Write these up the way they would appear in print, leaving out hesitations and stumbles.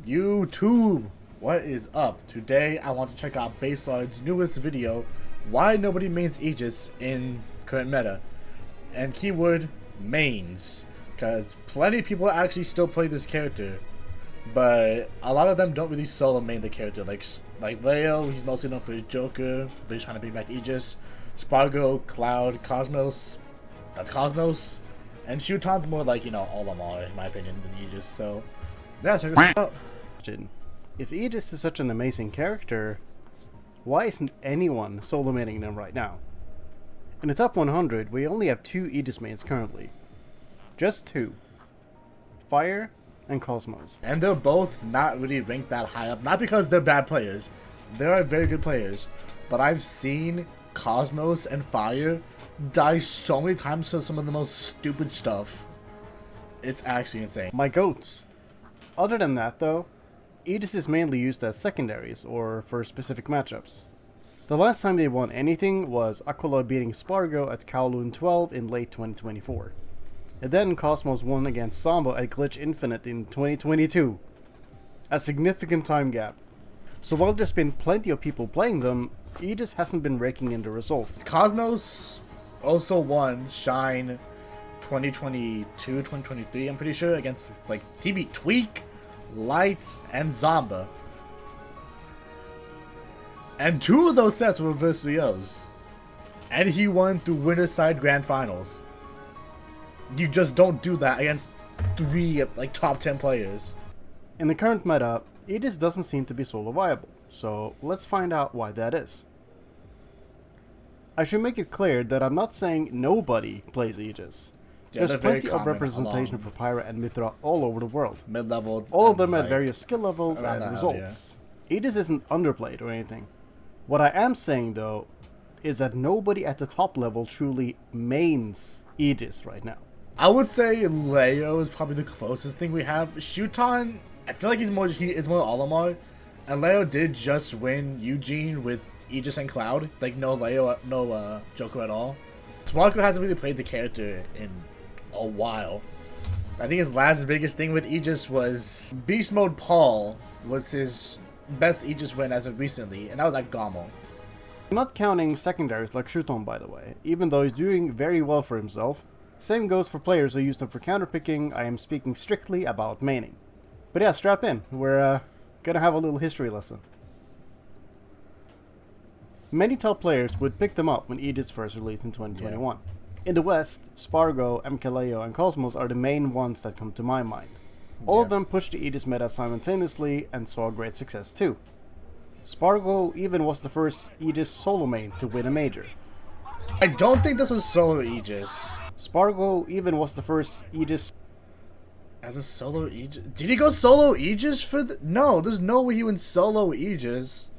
YouTube, what is up? Today I want to check out Baselard's newest video, why nobody mains Aegis in current meta, and keyword mains, because plenty of people actually still play this character, but a lot of them don't really solo main the character, like Leo, he's mostly known for his Joker, but he's trying to bring back Aegis, Spargo, Cloud, Cosmos, that's Cosmos, and Shuton's more like, you know, all of them are, in my opinion, than Aegis, so yeah, check this out. If Aegis is such an amazing character, why isn't anyone solo maining them right now? In the top 100, we only have 2 Aegis mains currently. Just 2. Fire and Cosmos. And they're both not really ranked that high up. Not because they're bad players. They are very good players. But I've seen Cosmos and Fire die so many times to some of the most stupid stuff. It's actually insane. My goats. Other than that though, Aegis is mainly used as secondaries or for specific matchups. The last time they won anything was Aquila beating Spargo at Kowloon 12 in late 2024. And then Cosmos won against Samba at Glitch Infinite in 2022. A significant time gap. So while there's been plenty of people playing them, Aegis hasn't been raking in the results. Cosmos also won Shine 2022, 2023, I'm pretty sure, against like TV Tweak, Light, and Zomba. And 2 of those sets were versus Rios. And he won through Winner's Side Grand Finals. You just don't do that against 3 like top 10 players. In the current meta, Aegis doesn't seem to be solo viable, so let's find out why that is. I should make it clear that I'm not saying nobody plays Aegis. Yeah, there's plenty of representation for Pyra and Mithra all over the world. Mid-level. All of them at various skill levels and results. Aegis isn't underplayed or anything. What I am saying though, is that nobody at the top level truly mains Aegis right now. I would say Leo is probably the closest thing we have. Shuton, I feel like he is more Olimar. And Leo did just win Eugene with Aegis and Cloud. Like no Leo, no Joker at all. Sparko hasn't really played the character in a while. I think his last biggest thing with Aegis was Beast Mode Paul was his best Aegis win as of recently, and that was at Gamo. I'm not counting secondaries like Shuton, by the way, even though he's doing very well for himself. Same goes for players who use them for counterpicking. I am speaking strictly about maining. But yeah, strap in, we're gonna have a little history lesson. Many top players would pick them up when Aegis first released in 2021. Yeah. In the West, Spargo, MKLeo, and Cosmos are the main ones that come to my mind. All of them pushed the Aegis meta simultaneously and saw great success too. Spargo even was the first Aegis solo main to win a major. I don't think this was solo Aegis. Spargo even was the first Aegis... As a solo Aegis? Did he go solo Aegis for the... No, there's no way he went solo Aegis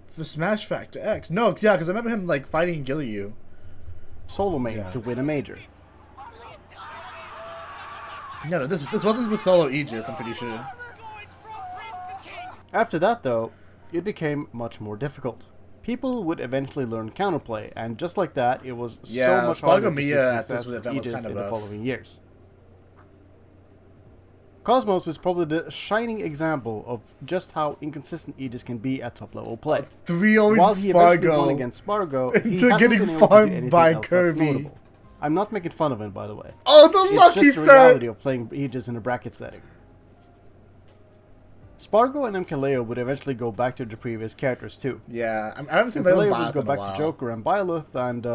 for Smash Factor X. No, yeah, because I remember him like fighting Gilyu. Solo main to win a major. No, this wasn't with solo Aegis, I'm pretty sure. After that though, it became much more difficult. People would eventually learn counterplay, and just like that, it was so much harder to success with Aegis in the following years. Cosmos is probably the shining example of just how inconsistent Aegis can be at top level play. 3-0 While he eventually won against Spargo, he hasn't getting been able to do anything by else Kirby. that's notable. I'm not making fun of him, by the way. Oh, the lucky set! It's just the reality of playing Aegis in a bracket setting. Spargo and MKLeo would eventually go back to their previous characters too. Yeah, I haven't seen Leo's would go back to Joker and Byleth, and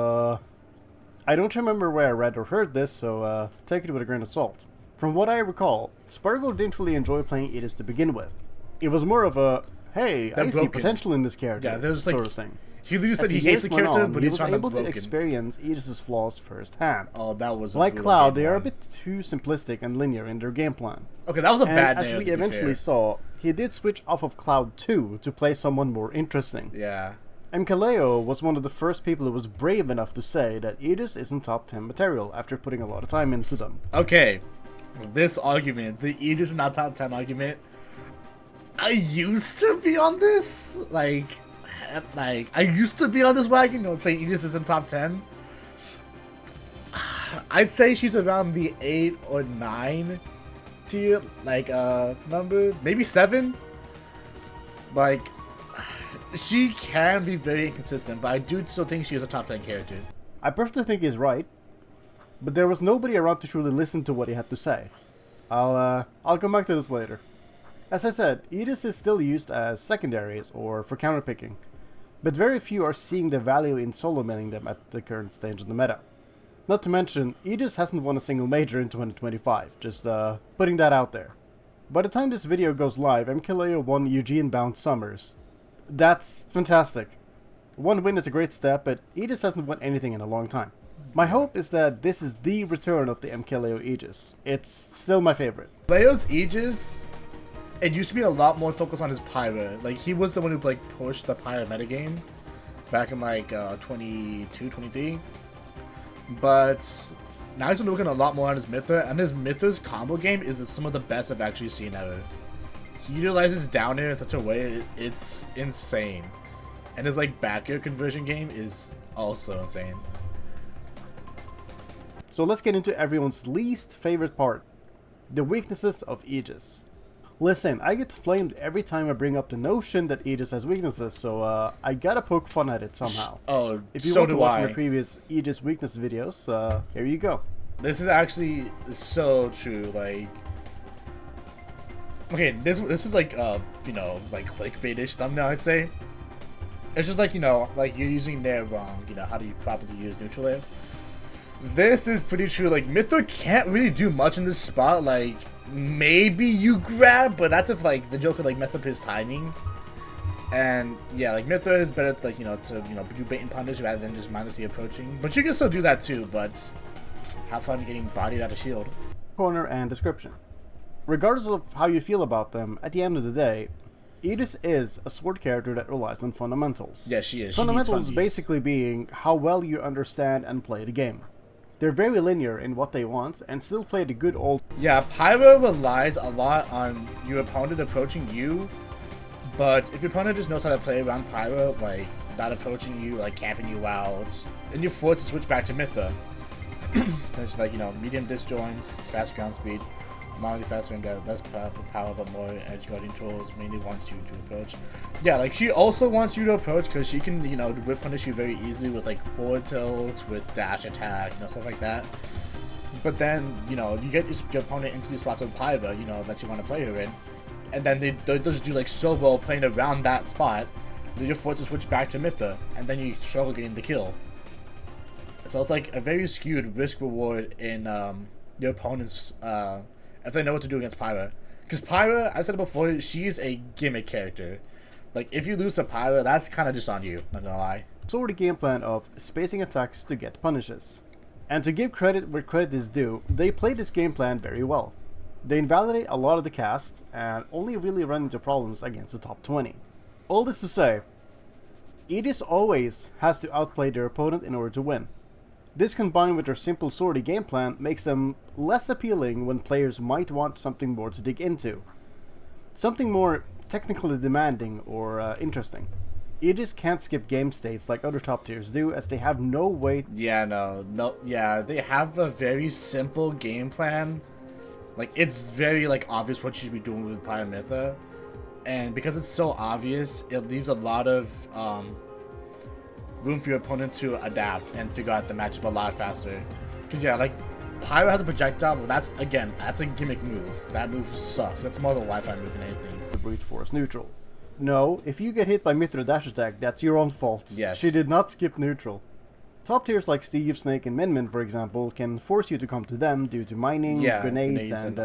I don't remember where I read or heard this, so take it with a grain of salt. From what I recall, Spargo didn't really enjoy playing Aegis to begin with. It was more of a, hey, I see potential in this character sort of thing. He literally said he hates the character, but he was able to experience Aegis' flaws firsthand. Oh, that was like Cloud, they are a bit too simplistic and linear in their game plan. Okay, that was a bad name. As we eventually saw, he did switch off of Cloud 2 to play someone more interesting. Yeah. MKLeo was one of the first people who was brave enough to say that Aegis isn't top 10 material after putting a lot of time into them. Okay, this argument, the Aegis is not top 10 argument, I used to be on this, like I used to be on this wagon, you know, saying Aegis is in top 10. I'd say she's around the 8 or 9 difficulty, like number maybe 7. Like, she can be very inconsistent, but I do still think she is a top 10 character. I personally think he's right, but there was nobody around to truly listen to what he had to say. I'll come back to this later. As I said, Aegis is still used as secondaries or for counterpicking, but very few are seeing the value in solo maining them at the current stage of the meta. Not to mention, Aegis hasn't won a single major in 2025, just putting that out there. By the time this video goes live, MKLeo won Eugene-bound Summers. That's fantastic. One win is a great step, but Aegis hasn't won anything in a long time. My hope is that this is the return of the MKLeo Aegis. It's still my favorite. Leo's Aegis, it used to be a lot more focused on his Pyra. Like, he was the one who like pushed the Pyra metagame back in like 22, 23. But now he's been looking a lot more on his Mythra, and his Mythra's combo game is some of the best I've actually seen ever. He utilizes down air in such a way, it's insane. And his like back air conversion game is also insane. So let's get into everyone's least favorite part, the weaknesses of Aegis. Listen, I get flamed every time I bring up the notion that Aegis has weaknesses, so I gotta poke fun at it somehow. Oh, if you so want to do watch I. my previous Aegis weakness videos, here you go. This is actually so true. Like, okay, this is like you know, like clickbaitish thumbnail, I'd say. It's just like, you know, like you're using Nair wrong. You know, how do you properly use neutral air? This is pretty true. Like, Mythra can't really do much in this spot. Like, maybe you grab, but that's if like the Joker like mess up his timing. And yeah, like Mythra is better to, like, you know, do bait and punish rather than just mindlessly approaching. But you can still do that too. But have fun getting bodied out of shield. Corner and description. Regardless of how you feel about them, at the end of the day, Aegis is a sword character that relies on fundamentals. Yeah, she is. Fundamentals basically being how well you understand and play the game. They're very linear in what they want and still play the good old... Yeah, Pyro relies a lot on your opponent approaching you, but if your opponent just knows how to play around Pyro, like not approaching you, like camping you out, then you're forced to switch back to Mythra. There's like, you know, medium disjoints, fast ground speed, moderately faster and less power but more edge guarding trolls, mainly wants you to approach. Yeah, like she also wants you to approach because she can, you know, whiff punish you very easily with like forward tilt, with dash attack, you know, stuff like that. But then, you know, you get your opponent into these spots with Pyra, you know, that you want to play her in, and then they just do like so well playing around that spot that you're forced to switch back to Mythra, and then you struggle getting the kill. So it's like a very skewed risk reward in your opponent's if they know what to do against Pyra. Because Pyra, I've said it before, she's a gimmick character. Like, if you lose to Pyra, that's kind of just on you, not gonna lie. Sort of game plan of spacing attacks to get punishes. And to give credit where credit is due, they play this game plan very well. They invalidate a lot of the cast, and only really run into problems against the top 20. All this to say, Aegis always has to outplay their opponent in order to win. This combined with their simple swordy game plan makes them less appealing when players might want something more to dig into. Something more technically demanding or interesting. Aegis can't skip game states like other top tiers do, as they have no way... Yeah, yeah, they have a very simple game plan. Like, it's very, like, obvious what you should be doing with Pyra Mythra. And because it's so obvious, it leaves a lot of, room for your opponent to adapt and figure out the matchup a lot faster. Because yeah, like Pyro has a projectile, but that's a gimmick move. That move sucks. That's more of a Wi-Fi move than anything. Brute force neutral. No, if you get hit by Mythra dash attack, that's your own fault. Yes. She did not skip neutral. Top tiers like Steve, Snake, and Min, for example, can force you to come to them due to mining, grenades and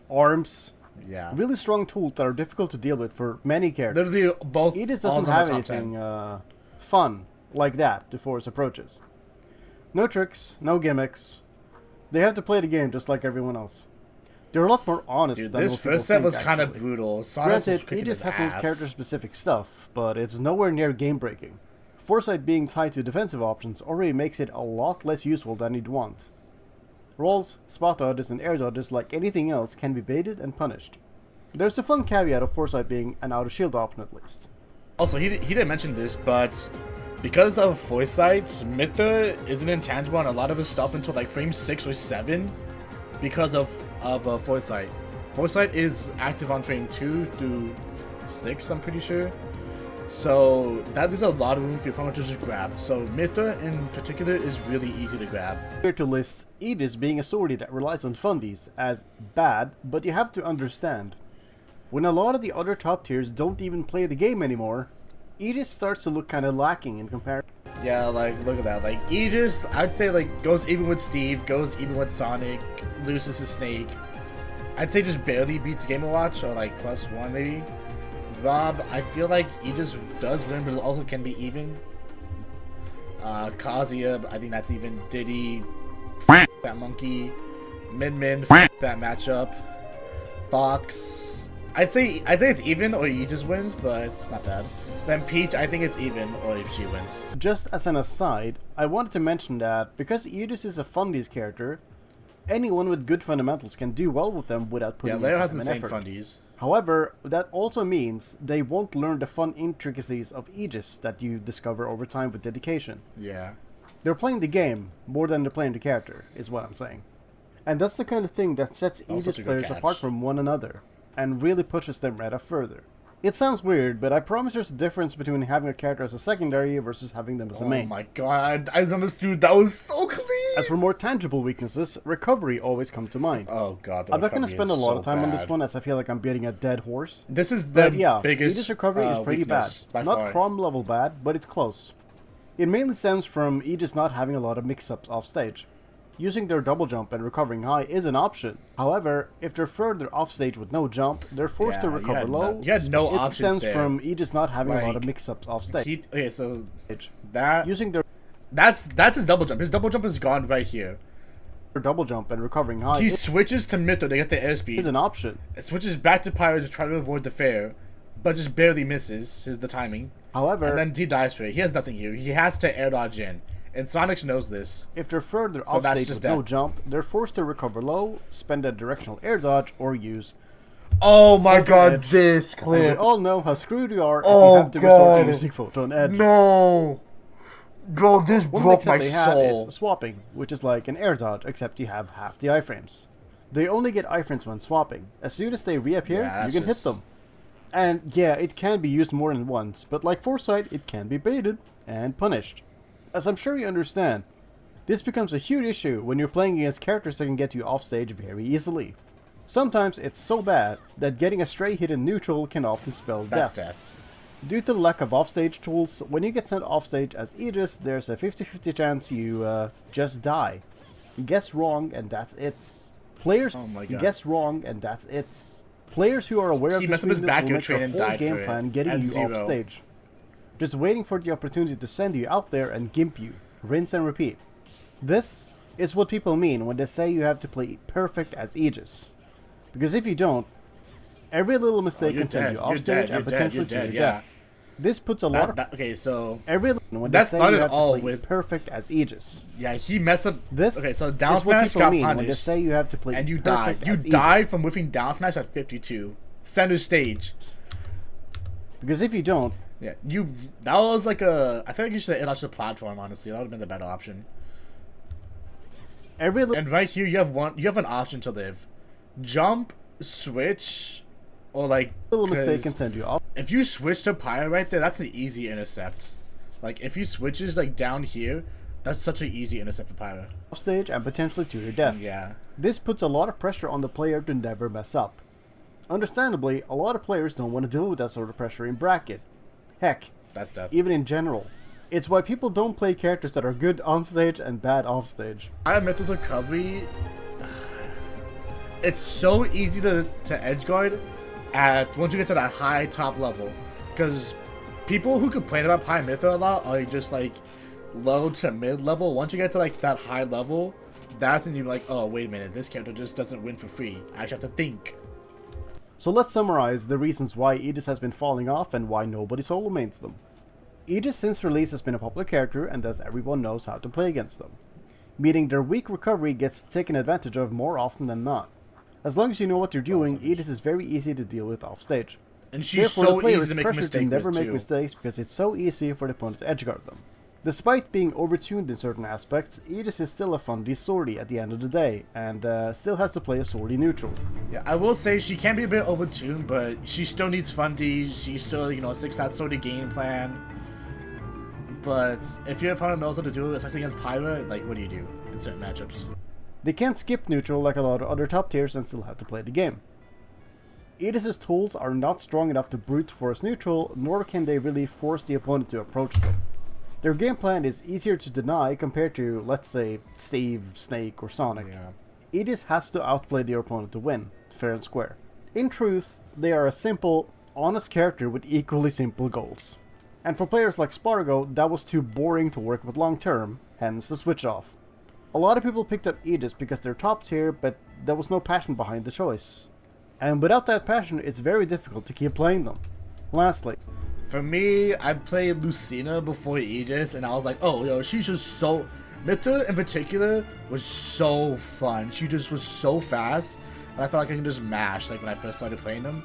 arms. Yeah. Really strong tools that are difficult to deal with for many characters. Literally both. Aegis doesn't have anything fun like that to force approaches. No tricks, no gimmicks. They have to play the game just like everyone else. They're a lot more honest than this most first set was kind of brutal. Granted, Aegis has some character-specific stuff, but it's nowhere near game-breaking. Foresight being tied to defensive options already makes it a lot less useful than you'd want. Rolls, spot dodges, and air dodges, like anything else, can be baited and punished. There's the fun caveat of Foresight being an out-of-shield option at least. Also, he didn't mention this, but because of Foresight, Mythra isn't intangible on a lot of his stuff until like frame 6 or 7. because of Foresight. Foresight is active on frame 2 through 6, I'm pretty sure. So that leaves a lot of room for your opponent to just grab. So Mithra in particular is really easy to grab. Here to list Aegis being a sortie that relies on fundies as bad, but you have to understand, when a lot of the other top tiers don't even play the game anymore, Aegis starts to look kind of lacking in comparison. Yeah, like, look at that. Like, Aegis, I'd say, like, goes even with Steve, goes even with Sonic, loses to Snake. I'd say just barely beats Game & Watch, or, like, +1 maybe. Rob, I feel like Aegis does win, but it also can be even. Kazuya, I think that's even. Diddy, that monkey. Min, that matchup. Fox, I'd say it's even, or Aegis wins, but it's not bad. Then Peach, I think it's even, or if she wins. Just as an aside, I wanted to mention that because Aegis is a fundies character, anyone with good fundamentals can do well with them without putting in time has and insane effort. fundies. However, that also means they won't learn the fun intricacies of Aegis that you discover over time with dedication. Yeah. They're playing the game more than they're playing the character, is what I'm saying. And that's the kind of thing that sets Aegis players apart from one another, and really pushes them right up further. It sounds weird, but I promise there's a difference between having a character as a secondary versus having them as a main. Oh my god, I understood. That was so clean! As for more tangible weaknesses, recovery always come to mind. Oh god, I'm not going to spend a lot of time on this one as I feel like I'm beating a dead horse. This is the biggest Aegis recovery is pretty bad. Not prom level bad, but it's close. It mainly stems from Aegis not having a lot of mix-ups off stage. Using their double jump and recovering high is an option. However, if they're further off stage with no jump, they're forced to recover low. You had no options there. It stems from Aegis not having a lot of mix-ups off stage. Okay, so that using their that's his double jump. His double jump is gone right here. Double jump and recovering high. He switches to Mithra to get the airspeed. Is an option. It switches back to Pyro to try to avoid the fair, but just barely misses the timing. However, and then he dies for it. He has nothing here. He has to air dodge in. And Sonic knows this. If they're further off stage with no jump, they're forced to recover low, spend a directional air dodge, or use... Oh my god, this clip. And we all know how screwed you are if you have to resort to using Photon Edge. No! Bro, this broke my soul. Is swapping, which is like an air dodge, except you have half the iframes. They only get iframes when swapping. As soon as they reappear, you can hit them. And yeah, it can be used more than once, but like Foresight, it can be baited and punished. As I'm sure you understand, this becomes a huge issue when you're playing against characters that can get you offstage very easily. Sometimes it's so bad that getting a stray hit in neutral can often spell death. Due to the lack of offstage tools, when you get sent offstage as Aegis, there's a 50-50 chance you just die. You guess wrong and that's it. Players guess wrong and that's it. Players who are aware of this weakness will make a full game plan getting you offstage. Just waiting for the opportunity to send you out there and gimp you. Rinse and repeat. This is what people mean when they say you have to play perfect as Aegis. Because if you don't, every little mistake can send you off stage and potentially to your death. This puts a lot of... okay, so... Every when they say you have to play perfect as Aegis. Yeah, he messed up... This okay, so down is what smash people got mean punished. when they say you have to play and you perfect died. You died from whiffing down smash at 52. Center stage. Because if you don't... Yeah, that was like a... I think you should have the platform, honestly. That would have been the better option. And right here, you have an option to live. Jump, switch, or like... little mistake can send you off. If you switch to Pyre right there, that's an easy intercept. Like, if he switches like down here, that's such an easy intercept for Pyre. Off stage and potentially to your death. Yeah. This puts a lot of pressure on the player to never mess up. Understandably, a lot of players don't want to deal with that sort of pressure in bracket. Heck, that's death. Even in general. It's why people don't play characters that are good on stage and bad off stage. I admit this recovery. It's so easy to edge guard once you get to that high top level, because people who complain about Pi Mithra a lot are just like low to mid level. Once you get to like that high level, that's when you're like, oh wait a minute, this character just doesn't win for free. I actually have to think. So let's summarize the reasons why Aegis has been falling off and why nobody solo mains them. Aegis since release has been a popular character and thus everyone knows how to play against them, meaning their weak recovery gets taken advantage of more often than not. As long as you know what you're doing, Aegis is very easy to deal with off stage. And she's so easy to make mistakes to never make mistakes because it's so easy for the opponent to edgeguard them. Despite being overtuned in certain aspects, Aegis is still a fundy swordy at the end of the day, and still has to play a swordy neutral. Yeah, I will say she can be a bit overtuned, but she still needs fundies. She still, you know, sticks that swordy game plan. But if your opponent knows how to do it, especially against Pyra, like, what do you do in certain matchups? They can't skip neutral like a lot of other top tiers and still have to play the game. Aegis' tools are not strong enough to brute force neutral, nor can they really force the opponent to approach them. Their game plan is easier to deny compared to, let's say, Steve, Snake, or Sonic. Yeah. Aegis has to outplay their opponent to win, fair and square. In truth, they are a simple, honest character with equally simple goals. And for players like Spargo, that was too boring to work with long term, hence the switch off. A lot of people picked up Aegis because they're top tier, but there was no passion behind the choice. And without that passion, it's very difficult to keep playing them. Lastly, for me, I played Lucina before Aegis, and I was like, oh, yo, she's just so... Mytha, in particular, was so fun. She just was so fast, and I felt like I could just mash, like, when I first started playing them.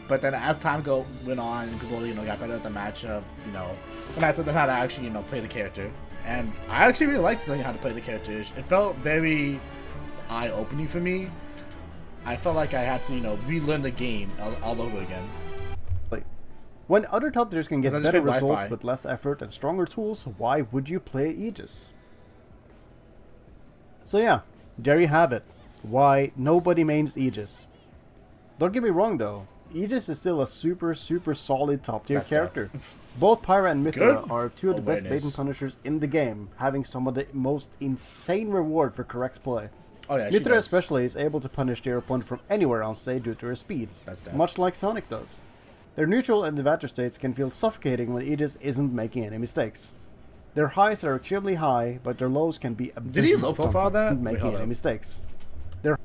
But then as time went on, and people, you know, got better at the matchup, you know, and that's how to actually, you know, play the character. And I actually really liked learning how to play the characters. It felt very eye-opening for me. I felt like I had to, you know, relearn the game all over again. When other top tiers can get better results Wi-Fi with less effort and stronger tools, why would you play Aegis? So yeah, there you have it. Why nobody mains Aegis. Don't get me wrong though, Aegis is still a super solid top tier character. Both Pyra and Mythra are two of the best bait and punishers in the game, having some of the most insane reward for correct play. Oh yeah, Mythra especially is able to punish their opponent from anywhere on stage due to her speed, much like Sonic does. Their neutral and advantage states can feel suffocating when Aegis isn't making any mistakes. Their highs are extremely high, but their lows can be abysmal. Did he low profile that? Making any mistakes. Their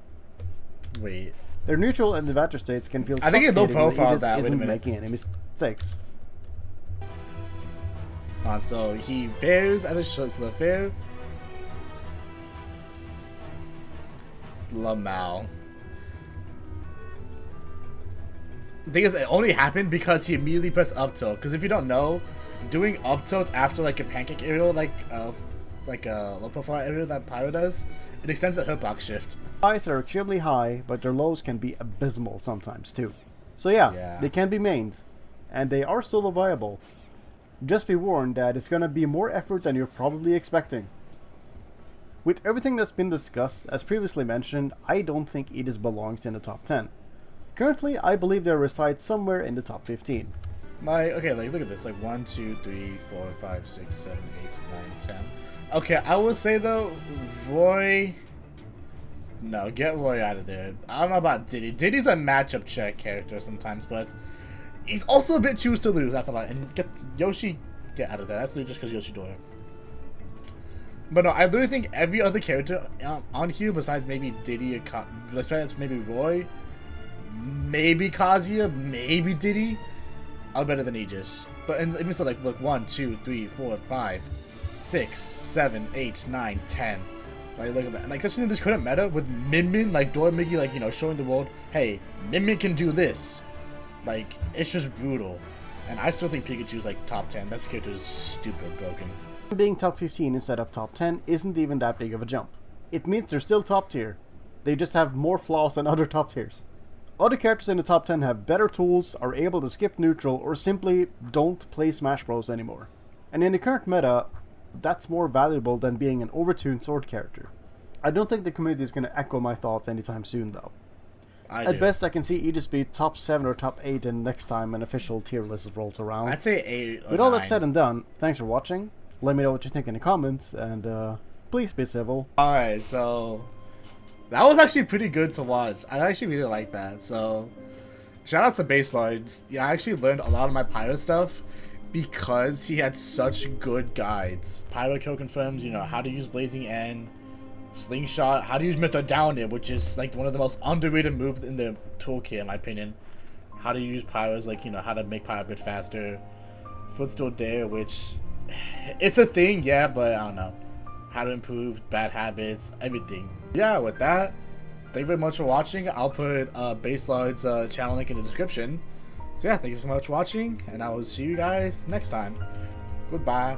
neutral and advantage states can feel suffocating when Aegis isn't making any mistakes. So he fares at a the fair. Lamau. The thing is, it only happened because he immediately pressed up tilt. Because if you don't know, doing up tilt after like a pancake aerial, like a low profile aerial that Pyro does, it extends the hitbox shift. Highs are extremely high, but their lows can be abysmal sometimes too. So yeah, they can be mained, and they are still viable. Just be warned that it's gonna be more effort than you're probably expecting. With everything that's been discussed, as previously mentioned, I don't think Aegis belongs in the top 10. Currently, I believe they reside somewhere in the top 15. Like, okay, like, look at this. Like, 1, 2, 3, 4, 5, 6, 7, 8, 9, 10. Okay, I will say, though, Roy... No, get Roy out of there. I don't know about Diddy. Diddy's a matchup check character sometimes, but he's also a bit choose to lose, not gonna lie. And get Yoshi, get out of there. That's literally just because Yoshi Dora. But no, I literally think every other character on here, besides maybe Diddy, besides maybe Roy, maybe Kazuya, maybe Diddy, are better than Aegis. But even so, like, look, 1, 2, 3, 4, 5, 6, 7, 8, 9, 10. Like, look at that. Like, especially in this current meta with Min Min, like, Dora Mickey, like, you know, showing the world, hey, Min Min can do this. Like, it's just brutal. And I still think Pikachu's, like, top 10. That character is stupid broken. Being top 15 instead of top 10 isn't even that big of a jump. It means they're still top tier. They just have more flaws than other top tiers. Other characters in the top 10 have better tools, are able to skip neutral, or simply don't play Smash Bros anymore. And in the current meta, that's more valuable than being an overtuned sword character. I don't think the community is going to echo my thoughts anytime soon though. At best, I can see Aegis be top 7 or top 8 and next time an official tier list rolls around. I'd say 8 or With all that said and done, thanks for watching. Let me know what you think in the comments, and please be civil. Alright, so that was actually pretty good to watch. I actually really like that. So shout out to Baselard. Yeah, I actually learned a lot of my Pyro stuff because he had such good guides. Pyro Kill confirms, you know, how to use Blazing End, Slingshot, how to use Mytho Down It, which is like one of the most underrated moves in the toolkit in my opinion. How to use Pyros, like, you know, how to make Pyro a bit faster. Footstool Dare, which it's a thing, yeah, but I don't know. How to improve bad habits, everything. Yeah, with that, thank you very much for watching. I'll put Baselard's channel link in the description. So yeah, thank you so much for watching, and I will see you guys next time. Goodbye.